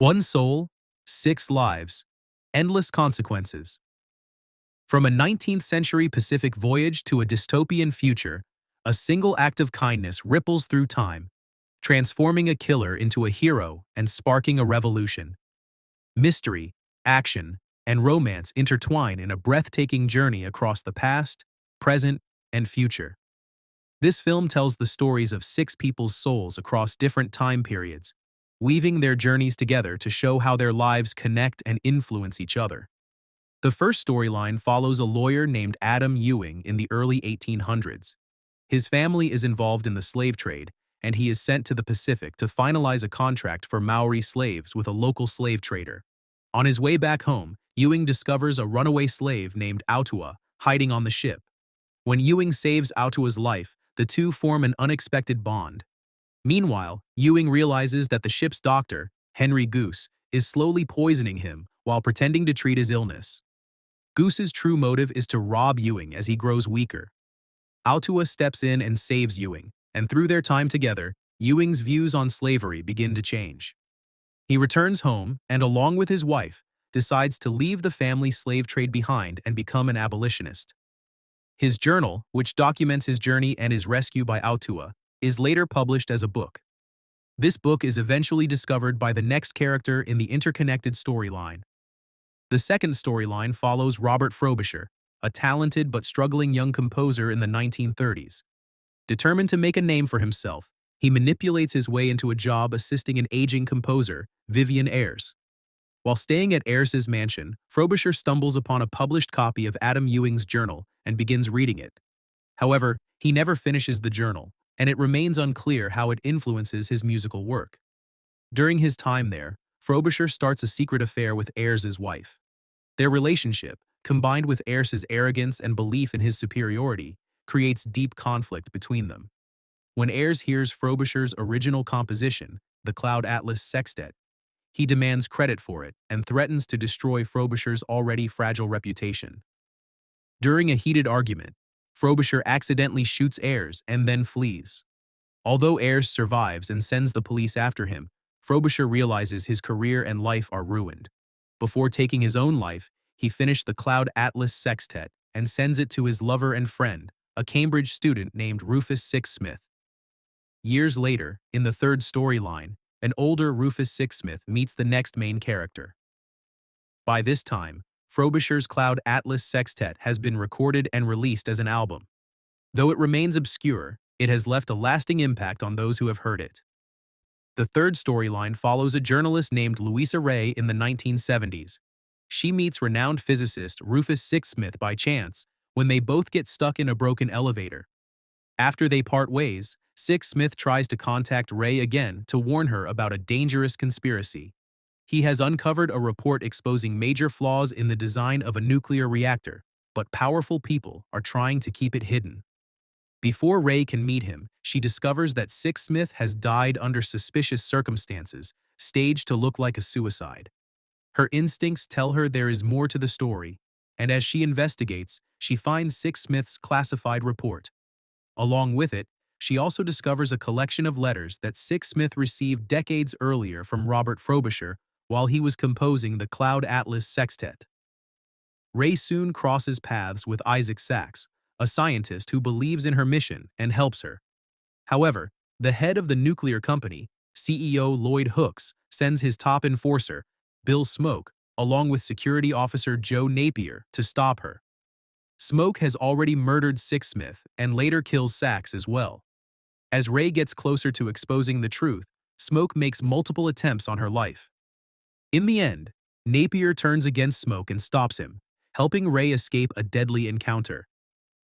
One soul, six lives, endless consequences. From a 19th century Pacific voyage to a dystopian future, a single act of kindness ripples through time, transforming a killer into a hero and sparking a revolution. Mystery, action, and romance intertwine in a breathtaking journey across the past, present, and future. This film tells the stories of six people's souls across different time periods, weaving their journeys together to show how their lives connect and influence each other. The first storyline follows a lawyer named Adam Ewing in the early 1800s. His family is involved in the slave trade, and he is sent to the Pacific to finalize a contract for Maori slaves with a local slave trader. On his way back home, Ewing discovers a runaway slave named Autua hiding on the ship. When Ewing saves Autua's life, the two form an unexpected bond. Meanwhile, Ewing realizes that the ship's doctor, Henry Goose, is slowly poisoning him while pretending to treat his illness. Goose's true motive is to rob Ewing as he grows weaker. Autua steps in and saves Ewing, and through their time together, Ewing's views on slavery begin to change. He returns home and, along with his wife, decides to leave the family slave trade behind and become an abolitionist. His journal, which documents his journey and his rescue by Autua, is later published as a book. This book is eventually discovered by the next character in the interconnected storyline. The second storyline follows Robert Frobisher, a talented but struggling young composer in the 1930s. Determined to make a name for himself, he manipulates his way into a job assisting an aging composer, Vivian Ayres. While staying at Ayres's mansion, Frobisher stumbles upon a published copy of Adam Ewing's journal and begins reading it. However, he never finishes the journal, and it remains unclear how it influences his musical work. During his time there, Frobisher starts a secret affair with Ayres's wife. Their relationship, combined with Ayres's arrogance and belief in his superiority, creates deep conflict between them. When Ayres hears Frobisher's original composition, the Cloud Atlas Sextet, he demands credit for it and threatens to destroy Frobisher's already fragile reputation. During a heated argument, Frobisher accidentally shoots Ayres and then flees. Although Ayres survives and sends the police after him, Frobisher realizes his career and life are ruined. Before taking his own life, he finished the Cloud Atlas Sextet and sends it to his lover and friend, a Cambridge student named Rufus Sixsmith. Years later, in the third storyline, an older Rufus Sixsmith meets the next main character. By this time, Frobisher's Cloud Atlas Sextet has been recorded and released as an album. Though it remains obscure, it has left a lasting impact on those who have heard it. The third storyline follows a journalist named Louisa Ray in the 1970s. She meets renowned physicist Rufus Sixsmith by chance when they both get stuck in a broken elevator. After they part ways, Sixsmith tries to contact Ray again to warn her about a dangerous conspiracy. He has uncovered a report exposing major flaws in the design of a nuclear reactor, but powerful people are trying to keep it hidden. Before Ray can meet him, she discovers that Sixsmith has died under suspicious circumstances, staged to look like a suicide. Her instincts tell her there is more to the story, and as she investigates, she finds Sixsmith's classified report. Along with it, she also discovers a collection of letters that Sixsmith received decades earlier from Robert Frobisher while he was composing the Cloud Atlas Sextet. Ray soon crosses paths with Isaac Sachs, a scientist who believes in her mission and helps her. However, the head of the nuclear company, CEO Lloyd Hooks, sends his top enforcer, Bill Smoke, along with security officer Joe Napier, to stop her. Smoke has already murdered Sixsmith and later kills Sachs as well. As Ray gets closer to exposing the truth, Smoke makes multiple attempts on her life. In the end, Napier turns against Smoke and stops him, helping Ray escape a deadly encounter.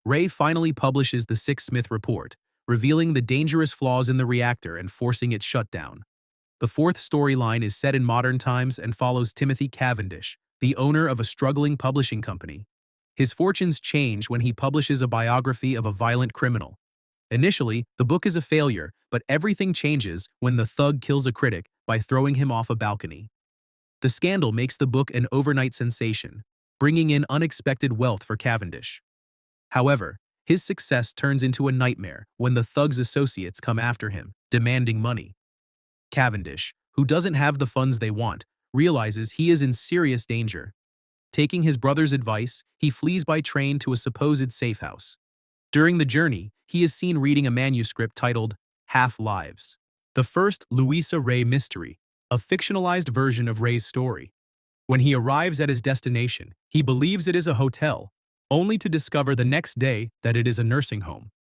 Ray finally publishes the Sixsmith report, revealing the dangerous flaws in the reactor and forcing its shutdown. The fourth storyline is set in modern times and follows Timothy Cavendish, the owner of a struggling publishing company. His fortunes change when he publishes a biography of a violent criminal. Initially, the book is a failure, but everything changes when the thug kills a critic by throwing him off a balcony. The scandal makes the book an overnight sensation, bringing in unexpected wealth for Cavendish. However, his success turns into a nightmare when the thug's associates come after him, demanding money. Cavendish, who doesn't have the funds they want, realizes he is in serious danger. Taking his brother's advice, he flees by train to a supposed safe house. During the journey, he is seen reading a manuscript titled Half-Lives, the first Louisa Ray mystery, a fictionalized version of Ray's story. When he arrives at his destination, he believes it is a hotel, only to discover the next day that it is a nursing home.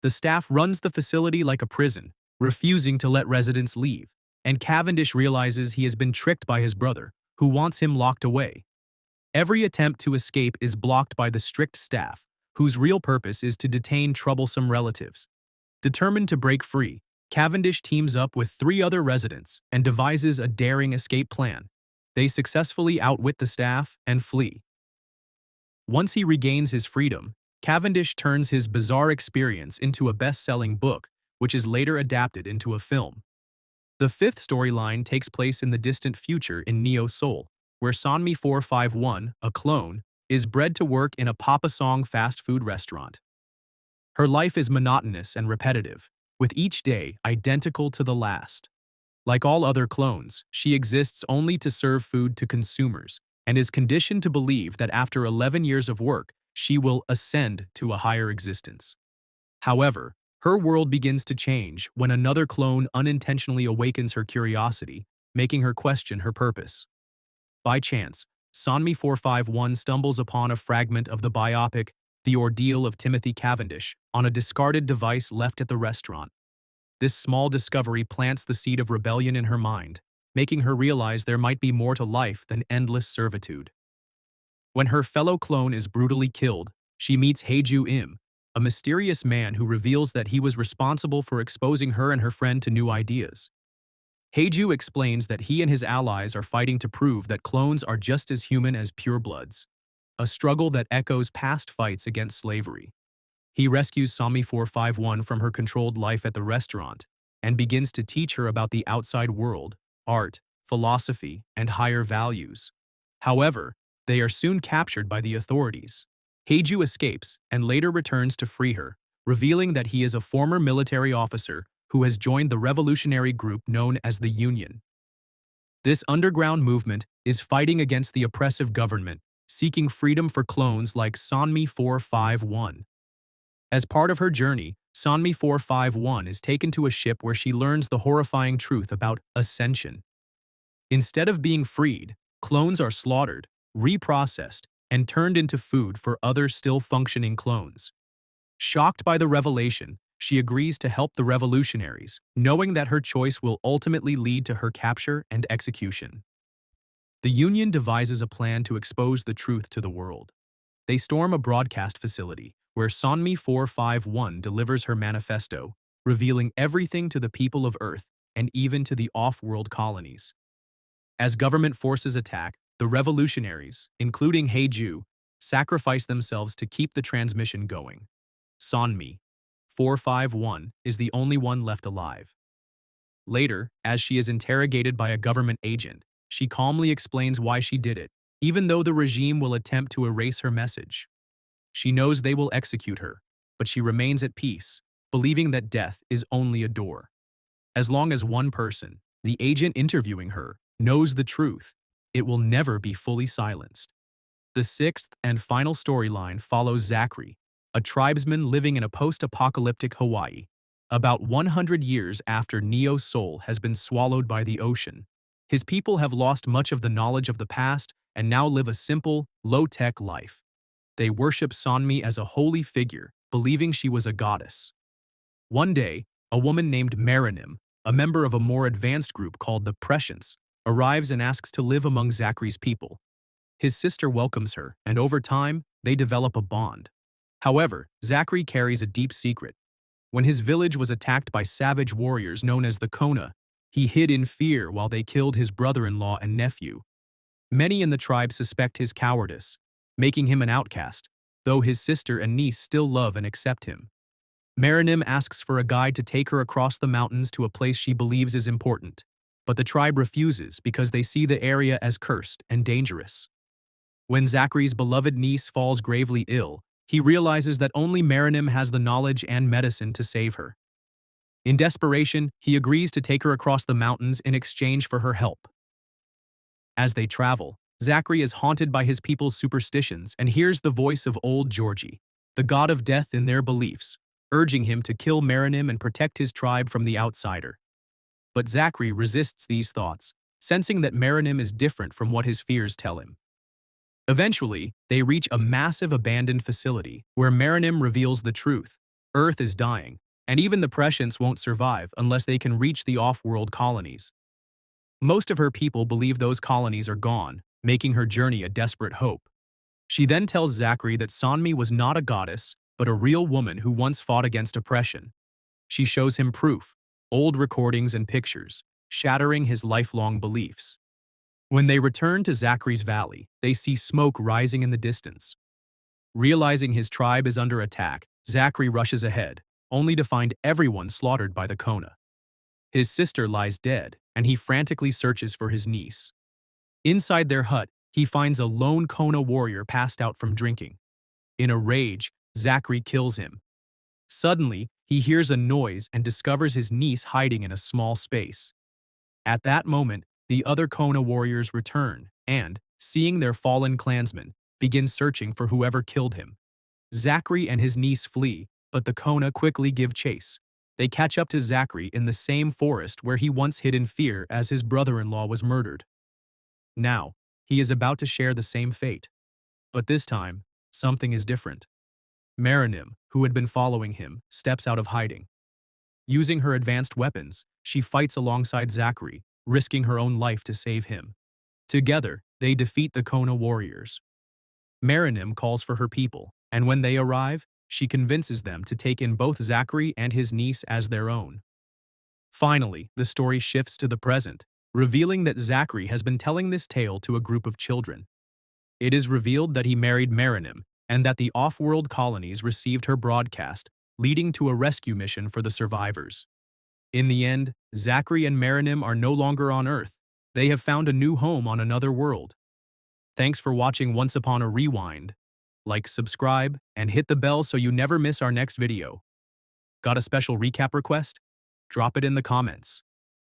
The staff runs the facility like a prison, refusing to let residents leave, and Cavendish realizes he has been tricked by his brother, who wants him locked away. Every attempt to escape is blocked by the strict staff, whose real purpose is to detain troublesome relatives. Determined to break free, Cavendish teams up with 3 other residents and devises a daring escape plan. They successfully outwit the staff and flee. Once he regains his freedom, Cavendish turns his bizarre experience into a best-selling book, which is later adapted into a film. The 5th storyline takes place in the distant future in Neo Seoul, where Sonmi 451, a clone, is bred to work in a Papa-Song fast food restaurant. Her life is monotonous and repetitive, with each day identical to the last. Like all other clones, she exists only to serve food to consumers, and is conditioned to believe that after 11 years of work, she will ascend to a higher existence. However, her world begins to change when another clone unintentionally awakens her curiosity, making her question her purpose. By chance, Sonmi 451 stumbles upon a fragment of the biopic The Ordeal of Timothy Cavendish on a discarded device left at the restaurant. This small discovery plants the seed of rebellion in her mind, making her realize there might be more to life than endless servitude. When her fellow clone is brutally killed, she meets Haeju Im, a mysterious man who reveals that he was responsible for exposing her and her friend to new ideas. Haeju explains that he and his allies are fighting to prove that clones are just as human as purebloods, a struggle that echoes past fights against slavery. He rescues Sonmi 451 from her controlled life at the restaurant and begins to teach her about the outside world, art, philosophy, and higher values. However, they are soon captured by the authorities. Haeju escapes and later returns to free her, revealing that he is a former military officer who has joined the revolutionary group known as the Union. This underground movement is fighting against the oppressive government, seeking freedom for clones like Sonmi 451. As part of her journey, Sonmi 451 is taken to a ship where she learns the horrifying truth about ascension. Instead of being freed, clones are slaughtered, reprocessed, and turned into food for other still functioning clones. Shocked by the revelation, she agrees to help the revolutionaries, knowing that her choice will ultimately lead to her capture and execution. The Union devises a plan to expose the truth to the world. They storm a broadcast facility, where Sonmi 451 delivers her manifesto, revealing everything to the people of Earth and even to the off-world colonies. As government forces attack, the revolutionaries, including Haeju, sacrifice themselves to keep the transmission going. Sonmi 451 is the only one left alive. Later, as she is interrogated by a government agent, she calmly explains why she did it, even though the regime will attempt to erase her message. She knows they will execute her, but she remains at peace, believing that death is only a door. As long as one person, the agent interviewing her, knows the truth, it will never be fully silenced. The 6th and final storyline follows Zachary, a tribesman living in a post-apocalyptic Hawaii, about 100 years after Neo Seoul has been swallowed by the ocean. His people have lost much of the knowledge of the past and now live a simple, low-tech life. They worship Sonmi as a holy figure, believing she was a goddess. One day, a woman named Marinim, a member of a more advanced group called the Prescients, arrives and asks to live among Zachary's people. His sister welcomes her, and over time, they develop a bond. However, Zachary carries a deep secret. When his village was attacked by savage warriors known as the Kona, he hid in fear while they killed his brother-in-law and nephew. Many in the tribe suspect his cowardice, making him an outcast, though his sister and niece still love and accept him. Marinim asks for a guide to take her across the mountains to a place she believes is important, but the tribe refuses because they see the area as cursed and dangerous. When Zachary's beloved niece falls gravely ill, he realizes that only Marinim has the knowledge and medicine to save her. In desperation, he agrees to take her across the mountains in exchange for her help. As they travel, Zachary is haunted by his people's superstitions and hears the voice of old Georgie, the god of death in their beliefs, urging him to kill Maranim and protect his tribe from the outsider. But Zachary resists these thoughts, sensing that Maranim is different from what his fears tell him. Eventually, they reach a massive abandoned facility where Maranim reveals the truth. Earth is dying, and even the Prescients won't survive unless they can reach the off-world colonies. Most of her people believe those colonies are gone, making her journey a desperate hope. She then tells Zachary that Sonmi was not a goddess, but a real woman who once fought against oppression. She shows him proof, old recordings and pictures, shattering his lifelong beliefs. When they return to Zachary's valley, they see smoke rising in the distance. Realizing his tribe is under attack, Zachary rushes ahead, only to find everyone slaughtered by the Kona. His sister lies dead, and he frantically searches for his niece. Inside their hut, he finds a lone Kona warrior passed out from drinking. In a rage, Zachary kills him. Suddenly, he hears a noise and discovers his niece hiding in a small space. At that moment, the other Kona warriors return and, seeing their fallen clansman, begin searching for whoever killed him. Zachary and his niece flee, but the Kona quickly give chase. They catch up to Zachary in the same forest where he once hid in fear as his brother-in-law was murdered. Now, he is about to share the same fate. But this time, something is different. Maranim, who had been following him, steps out of hiding. Using her advanced weapons, she fights alongside Zachary, risking her own life to save him. Together, they defeat the Kona warriors. Maranim calls for her people, and when they arrive, she convinces them to take in both Zachary and his niece as their own. Finally, the story shifts to the present, revealing that Zachary has been telling this tale to a group of children. It is revealed that he married Maranim, and that the off-world colonies received her broadcast, leading to a rescue mission for the survivors. In the end, Zachary and Maranim are no longer on Earth. They have found a new home on another world. Thanks for watching Once Upon a Rewind. Like, subscribe, and hit the bell so you never miss our next video. Got a special recap request? Drop it in the comments.